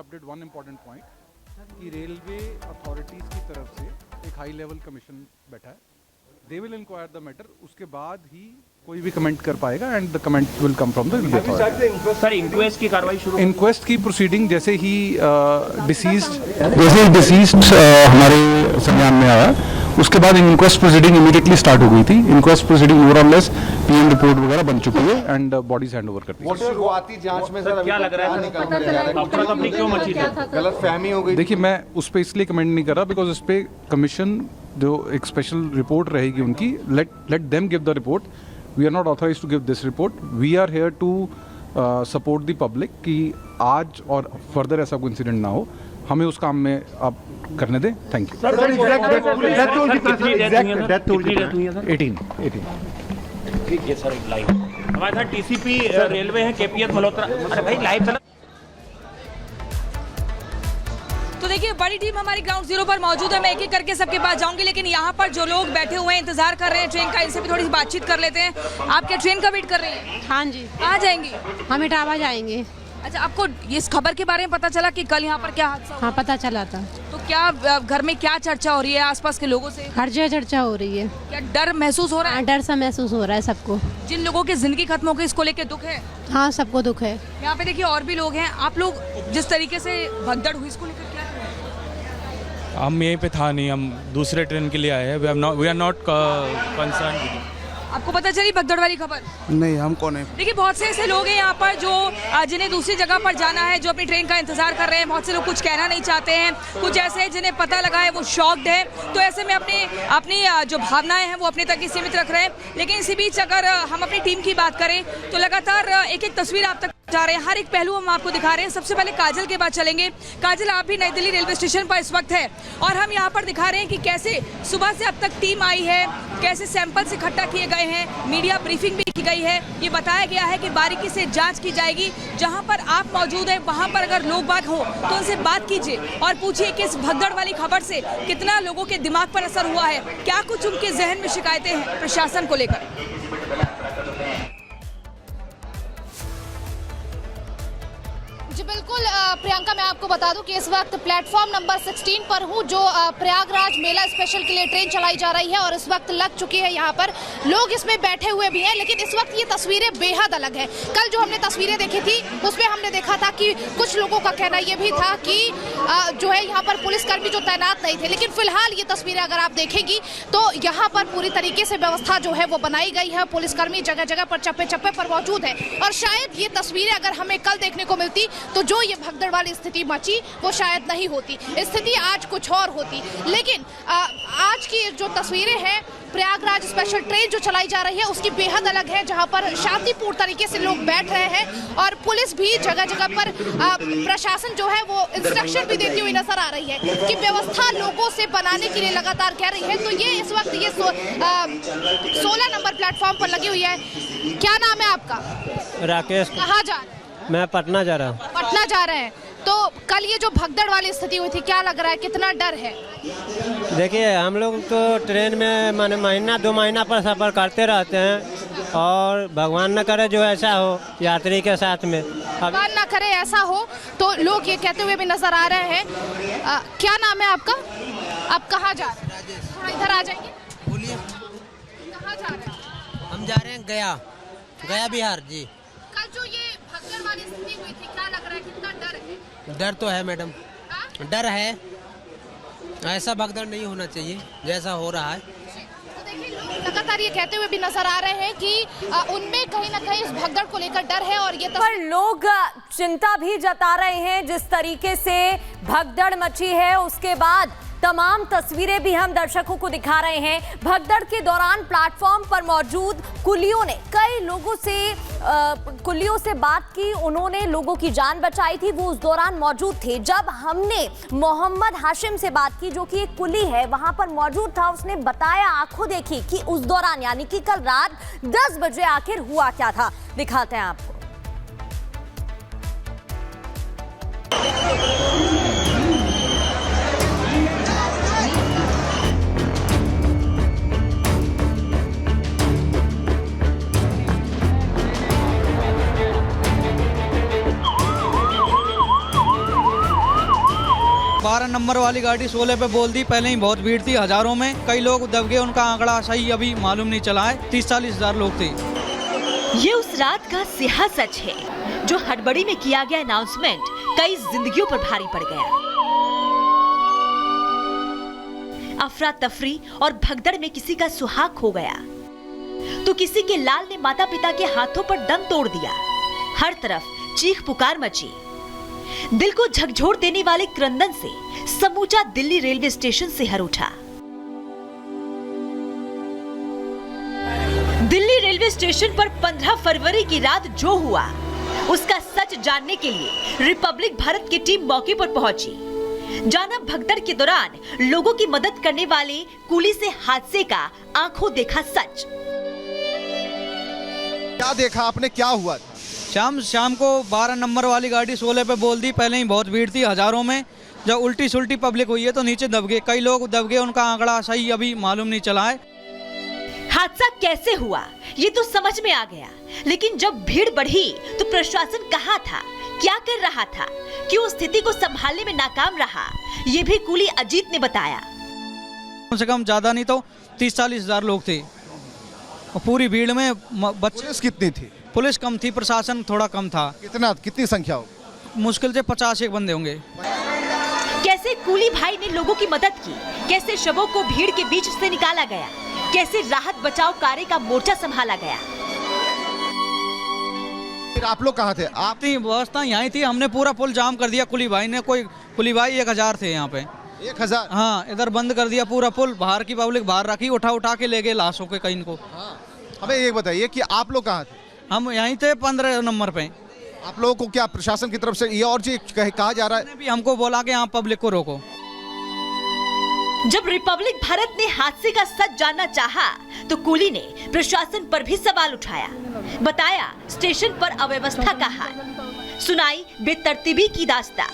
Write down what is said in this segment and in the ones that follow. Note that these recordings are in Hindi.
अपडेट वन इम्पॉर्टेंट पॉइंट कि रेलवे अथॉरिटीज़ की तरफ से एक हाई लेवल कमीशन बैठा है. They will enquire the matter. उसके बाद ही कोई भी कमेंट कर पाएगा and the comment will come from the railway authority. Sir inquest की कार्रवाई शुरू. इंक्वेस्ट की प्रोसीडिंग जैसे ही डिसीज्ड हमारे संज्ञान में आया, उसके बाद इंक्वेस्ट प्रोसीडिंग इमीडिएटली स्टार्ट हो गई थी. इंक्वेस्ट प्रोसीडिंग मोर और लेस पीएम रिपोर्ट वगैरह बन चुकी है एंड बॉडीज हैंड ओवर कर दी. शुरुआती जांच में सर क्या लग रहा है अफरा-तफरी क्यों मची थी? गलतफहमी हो गई. देखिए, मैं उस पर इसलिए कमेंट नहीं कर रहा बिकॉज इस पे कमीशन जो एक स्पेशल रिपोर्ट रहेगी उनकी, let them give the report. We are not authorise to give this report. We are here to support the public कि आज और फर्दर ऐसा कोई इंसिडेंट ना हो. हमें उस काम में आप करने दें. Thank you. 18. ठीक है सर, लाइव हमारे साथ टीसीपी रेलवे है केपीएस मल्होत्रा. अरे भाई लाइव चला. तो देखिए, बड़ी टीम हमारी ग्राउंड जीरो पर मौजूद है. मैं एक एक करके सबके पास जाऊंगी, लेकिन यहाँ पर जो लोग बैठे हुए हैं इंतजार कर रहे हैं ट्रेन का, इनसे भी थोड़ी सी बातचीत कर लेते हैं. आप क्या ट्रेन का वेट कर रही हैं? हाँ जी. कहाँ जाएंगी? हम इटावा जाएंगे. अच्छा, आपको इस खबर के बारे में पता चला कि कल यहाँ पर क्या हादसा हुआ? हाँ, पता चला था. तो क्या घर में क्या चर्चा हो रही है आसपास के लोगों से? हर जगह चर्चा हो रही है. क्या डर महसूस हो रहा है? डर सा महसूस हो रहा है सबको. जिन लोगों की जिंदगी खत्म हो गई, इसको लेके दुख है? हाँ, सबको दुख है. यहाँ पे देखिए और भी लोग हैं. आप लोग जिस तरीके से भगदड़ हुई, इसको लेकर क्या कहें? हम यहीं पे था नहीं, हम दूसरे ट्रेन के लिए आए हैं. We are not concern. आपको पता चली भगदड़ वाली खबर? नहीं, हम कौन है. देखिए, बहुत से ऐसे लोग हैं यहाँ पर जो जिन्हें दूसरी जगह पर जाना है, जो अपनी ट्रेन का इंतजार कर रहे हैं. बहुत से लोग कुछ कहना नहीं चाहते हैं. कुछ ऐसे हैं जिन्हें पता लगा है वो शॉक्ड है. तो ऐसे में अपनी जो भावनाएं हैं वो अपने तक ही सीमित रख रहे हैं. लेकिन इसी बीच अगर हम अपनी टीम की बात करें तो लगातार एक एक तस्वीर आप तक जा रहे हैं. हर एक पहलू हम आपको दिखा रहे हैं. सबसे पहले काजल के बाद चलेंगे. काजल, आप भी नई दिल्ली रेलवे स्टेशन पर इस वक्त है और हम यहाँ पर दिखा रहे हैं कि कैसे सुबह से अब तक टीम आई है, कैसे सैंपल्स इकट्ठा किए गए हैं, मीडिया ब्रीफिंग भी की गई है. ये बताया गया है कि बारीकी से जांच की जाएगी. जहां पर आप मौजूद हैं वहां पर अगर लोग बाग हो तो उनसे बात कीजिए और पूछिए कि इस भगदड़ वाली खबर से कितना लोगों के दिमाग पर असर हुआ है, क्या कुछ उनके जहन में शिकायतें हैं प्रशासन को लेकर. जी बिल्कुल प्रियंका, मैं आपको बता दूं कि इस वक्त प्लेटफॉर्म नंबर 16 पर हूं, जो प्रयागराज मेला स्पेशल के लिए ट्रेन चलाई जा रही है और इस वक्त लग चुकी है. यहाँ पर लोग इसमें बैठे हुए भी हैं, लेकिन इस वक्त ये तस्वीरें बेहद अलग हैं. कल जो हमने तस्वीरें देखी थी उसमें हमने देखा था कि कुछ लोगों का कहना ये भी था कि जो है यहाँ पर पुलिसकर्मी जो तैनात नहीं थे. लेकिन फिलहाल ये तस्वीरें अगर आप देखेंगी तो यहाँ पर पूरी तरीके से व्यवस्था जो है वो बनाई गई है. पुलिसकर्मी जगह जगह पर चप्पे चप्पे पर मौजूद है और शायद ये तस्वीरें अगर हमें कल देखने को मिलती तो जो ये भगदड़ वाली स्थिति मची वो शायद नहीं होती. स्थिति आज कुछ और होती. लेकिन आज की जो तस्वीरें हैं प्रयागराज स्पेशल ट्रेन जो चलाई जा रही है उसकी बेहद अलग है, जहां पर शांतिपूर्ण तरीके से लोग बैठ रहे हैं और पुलिस भी जगह जगह पर प्रशासन जो है वो इंस्ट्रक्शन भी देती हुई नजर आ रही है कि व्यवस्था लोगों से बनाने के लिए लगातार कह रही है. तो ये इस वक्त ये 16 नंबर प्लेटफॉर्म पर लगी हुई है. क्या नाम है आपका? राकेश. कहाँ जा रहे हैं? मैं पटना जा रहा हूँ. पटना जा रहे हैं. तो कल ये जो भगदड़ वाली स्थिति हुई थी, क्या लग रहा है, कितना डर है? देखिए, हम लोग तो ट्रेन में माने महीना 2 महीना पर सफ़र करते रहते हैं और भगवान न करे जो ऐसा हो यात्री के साथ में. भगवान न करे ऐसा हो, तो लोग ये कहते हुए भी नजर आ रहे हैं. क्या नाम है आपका? आप कहाँ जा रहे हैं? हाँ, इधर आ जाएंगे. बोलिए. कहाँ जा रहे हैं? हम जा रहे हैं गया बिहार. जी. कल जो ये भगदड़ वाली स्थिति हुई थी, क्या लग रहा है, कितना डर है? डर तो है मैडम. डर है. ऐसा भगदड़ नहीं होना चाहिए जैसा हो रहा है. तो देखिए, लोग लगातार ये कहते हुए भी नजर आ रहे हैं कि उनमें कहीं ना कहीं इस भगदड़ को लेकर डर है. और ये पर लोग चिंता भी जता रहे हैं जिस तरीके से भगदड़ मची है. उसके बाद तमाम तस्वीरें भी हम दर्शकों को दिखा रहे हैं. भगदड़ के दौरान प्लेटफॉर्म पर मौजूद कुलियों ने कई लोगों से कुलियों से बात की. उन्होंने लोगों की जान बचाई थी, वो उस दौरान मौजूद थे. जब हमने मोहम्मद हाशिम से बात की जो कि एक कुली है, वहां पर मौजूद था, उसने बताया आंखों देखी कि उस दौरान यानी कि कल रात 10 बजे आखिर हुआ क्या था. दिखाते हैं आपको. 12 नंबर वाली गाड़ी 16 पे बोल दी, पहले ही बहुत भीड़ थी हजारों में, कई लोग दब गए, उनका आंकड़ा सही अभी मालूम नहीं चला है, 30-40 हजार लोग थे। ये उस रात का सिहा सच है जो हड़बड़ी में किया गया अनाउंसमेंट कई जिंदगियों पर भारी पड़ गया। अफरा तफरी और भगदड़ में किसी का सुहाग खो गया तो किसी के लाल ने माता पिता के हाथों पर दम तोड़ दिया। हर तरफ चीख पुकार मची। दिल को झकझोर देने वाले क्रंदन से समूचा दिल्ली रेलवे स्टेशन सिहर उठा। दिल्ली रेलवे स्टेशन पर 15 फरवरी की रात जो हुआ उसका सच जानने के लिए रिपब्लिक भारत की टीम मौके पर पहुंची। जाना भगदड़ के दौरान लोगों की मदद करने वाले कुली से हादसे का आंखों देखा सच। क्या देखा आपने, क्या हुआ? शाम को 12 नंबर वाली गाड़ी 16 पे बोल दी, पहले ही बहुत भीड़ थी हजारों में, जब उल्टी सुल्टी पब्लिक हुई है तो नीचे दब गए, कई लोग दब गए, उनका आंकड़ा सही अभी मालूम नहीं चला है। हादसा कैसे हुआ ये तो समझ में आ गया, लेकिन जब भीड़ बढ़ी तो प्रशासन कहाँ था, क्या कर रहा था, क्यों स्थिति को संभालने में नाकाम रहा, ये भी कुली अजीत ने बताया। कम से कम ज्यादा नहीं तो 30-40 हजार लोग थे और पूरी भीड़ में बच्चे। पुलिस कितनी थी? पुलिस कम थी, प्रशासन थोड़ा कम था। कितनी संख्या हो? मुश्किल से 50 बंदे होंगे। कैसे कुली भाई ने लोगों की मदद की, कैसे शवों को भीड़ के बीच से निकाला गया, कैसे राहत बचाव कार्य का मोर्चा संभाला गया। फिर आप लोग कहाँ थे? आप थी व्यवस्था यहीं थी, हमने पूरा पुल जाम कर दिया। कुली भाई ने, कोई कुली भाई 1000 थे यहाँ पे। 1000? हाँ, इधर बंद कर दिया पूरा पुल, बाहर की पब्लिक बाहर रखी, उठा के ले गए लाशों के कहीं को। हमें ये बताइए कि आप लोग कहाँ थे? हम यहीं थे 15 नंबर पे। आप लोगों को क्या प्रशासन की तरफ से ये और चीज कहा जा रहा है? भी हमको बोला कि यहाँ पब्लिक को रोको। जब रिपब्लिक भारत ने हादसे का सच जानना चाहा तो कुली ने प्रशासन पर भी सवाल उठाया। बताया स्टेशन पर अव्यवस्था का हाल, सुनाई बेतरतीबी की दास्तां।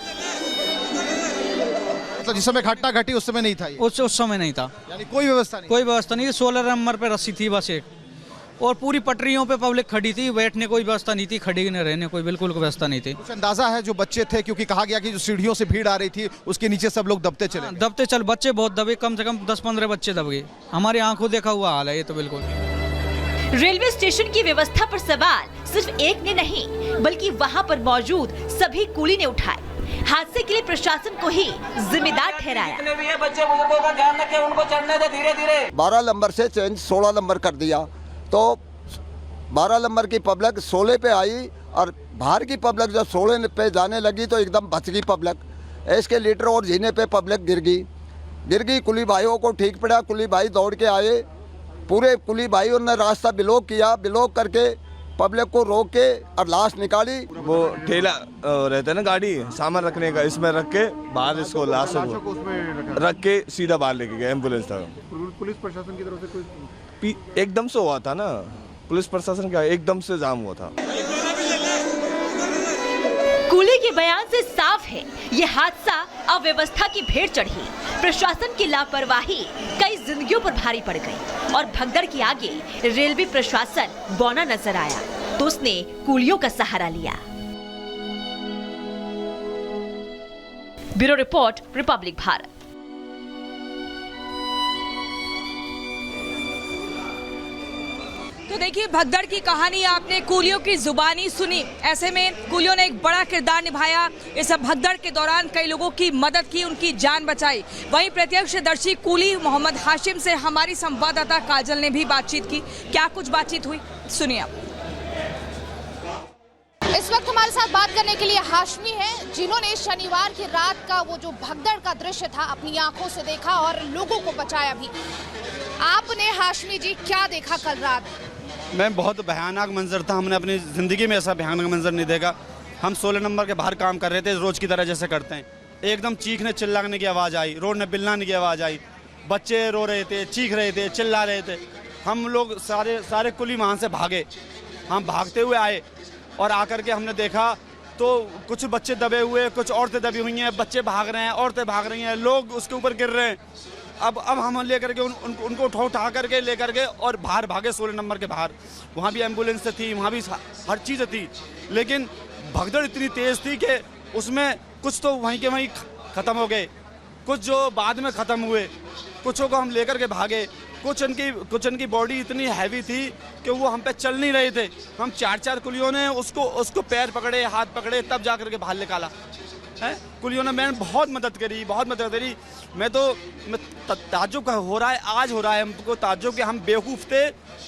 तो जिस समय घटना घटी उस समय नहीं था ये? उस समय नहीं था, यानी कोई व्यवस्था नहीं? कोई व्यवस्था नहीं। 16 नंबर पे रस्सी थी बस एक, और पूरी पटरियों पे पब्लिक खड़ी थी, बैठने कोई व्यवस्था नहीं थी, खड़ी न रहने कोई बिल्कुल व्यवस्था नहीं थी। कुछ अंदाजा है जो बच्चे थे, क्योंकि कहा गया कि जो सीढ़ियों से भीड़ आ रही थी उसके नीचे सब लोग दबते चले? बच्चे बहुत दबे, कम से कम 10-15 बच्चे दब गए। हमारी आंखों देखा हुआ हाल है ये तो बिल्कुल। रेलवे स्टेशन की व्यवस्था पर सवाल सिर्फ एक ने नहीं बल्कि वहां पर मौजूद सभी कुली ने उठाए। हादसे के लिए प्रशासन को ही जिम्मेदार ठहराया। बच्चे बुजुर्गों का ध्यान रखें, उनको चढ़ने दे धीरे-धीरे। 12 नंबर से चेंज 16 नंबर कर दिया तो 12 नंबर की पब्लिक 16 पे आई और बाहर की पब्लिक जब 16 पे जाने लगी तो एकदम बच गई पब्लिक। इसके लीटर और जीने पे पब्लिक गिर गई। कुली भाइयों को ठीक पड़ा, कुली भाई दौड़ के आए, पूरे कुली भाइयों ने रास्ता ब्लॉक किया, ब्लॉक करके पब्लिक को रोक के और लाश निकाली। वो ठेला रहता है ना गाड़ी सामान रखने का, इसमें रख के बाहर इसको लाश को रख के सीधा बाहर लेके गए एम्बुलेंस तक। पुलिस प्रशासन की तरफ से कोई एकदम से हुआ था ना, पुलिस प्रशासन का एकदम से जाम हुआ था। कुली के बयान से साफ है ये हादसा अव्यवस्था की भेड़ चढ़ी। प्रशासन की लापरवाही कई जिंदगियों पर भारी पड़ गई और भगदड़ के आगे रेलवे प्रशासन बौना नजर आया तो उसने कुलियों का सहारा लिया। Bureau report, Republic Bharat. तो देखिए भगदड़ की कहानी आपने कुलियों की जुबानी सुनी। ऐसे में कुलियों ने एक बड़ा किरदार निभाया। इस भगदड़ के दौरान कई लोगों की मदद की, उनकी जान बचाई। वहीं प्रत्यक्षदर्शी कुली मोहम्मद हाशिम से हमारी संवाददाता काजल ने भी बातचीत की। क्या कुछ बातचीत हुई, सुनिए आप। इस वक्त हमारे साथ बात करने के लिए हाशमी हैं, जिन्होंने शनिवार की रात का वो जो भगदड़ का दृश्य था अपनी आंखों से देखा और लोगों को बचाया भी। आपने हाशमी जी क्या देखा कल रात? मैम बहुत भयानक मंजर था, हमने अपनी ज़िंदगी में ऐसा भयानक मंजर नहीं देखा। हम 16 नंबर के बाहर काम कर रहे थे, रोज़ की तरह जैसे करते हैं। एकदम चीखने चिल्लाने की आवाज़ आई, रोड में बिल्लाने की आवाज़ आई, बच्चे रो रहे थे, चीख रहे थे, चिल्ला रहे थे। हम लोग सारे कुली वहाँ से भागे। हम भागते हुए आए और आकर के हमने देखा तो कुछ बच्चे दबे हुए, कुछ औरतें दबी हुई हैं, बच्चे भाग रहे हैं, औरतें भाग रही हैं, लोग उसके ऊपर गिर रहे हैं। अब हम लेकर के उनको उठा करके लेकर के और बाहर भागे 16 नंबर के बाहर। वहाँ भी एम्बुलेंस थी, वहाँ भी हर चीज़ थी, लेकिन भगदड़ इतनी तेज़ थी कि उसमें कुछ तो वहीं के वहीं ख़त्म हो गए, कुछ जो बाद में ख़त्म हुए, कुछों को हम लेकर के भागे। कुछ इनकी बॉडी इतनी हैवी थी कि वो हम पे चल नहीं रहे थे। हम 4 कुलियों ने उसको पैर पकड़े, हाथ पकड़े, तब जा करके बाहर निकाला है। कुलियों ने मैंने बहुत मदद करी। मैं ताज्जुब हो रहा है, आज हो रहा है हमको ताज्जुब कि हम बेवकूफ़ थे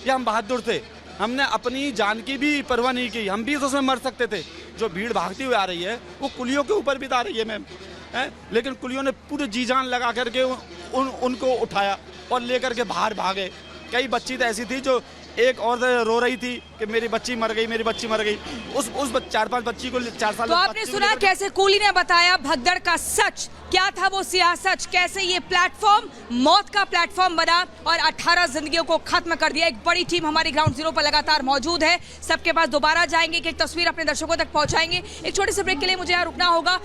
या हम बहादुर थे। हमने अपनी जान की भी परवाह नहीं की, हम भी उसमें मर सकते थे। जो भीड़ भागती हुई आ रही है वो कुलियों के ऊपर भी आ रही है मैम, लेकिन कुलियों ने पूरे जी जान लगा करके उनको उठाया और लेकर के बाहर भागे। कई बच्ची तो ऐसी थी जो एक और रो रही थी कि मेरी बच्ची मर गई। उस 4-5 बच्ची को 4 साल। तो आपने सुना कैसे कूली ने बताया भगदड़ का सच क्या था, वो सियाह सच, कैसे ये प्लेटफॉर्म मौत का प्लेटफॉर्म बना और 18 जिंदगियों को खत्म कर दिया। एक बड़ी टीम हमारी ग्राउंड जीरो पर लगातार मौजूद है, सबके पास दोबारा जाएंगे, एक तस्वीर अपने दर्शकों तक पहुंचाएंगे। एक छोटे से ब्रेक के लिए मुझे यहाँ रुकना होगा।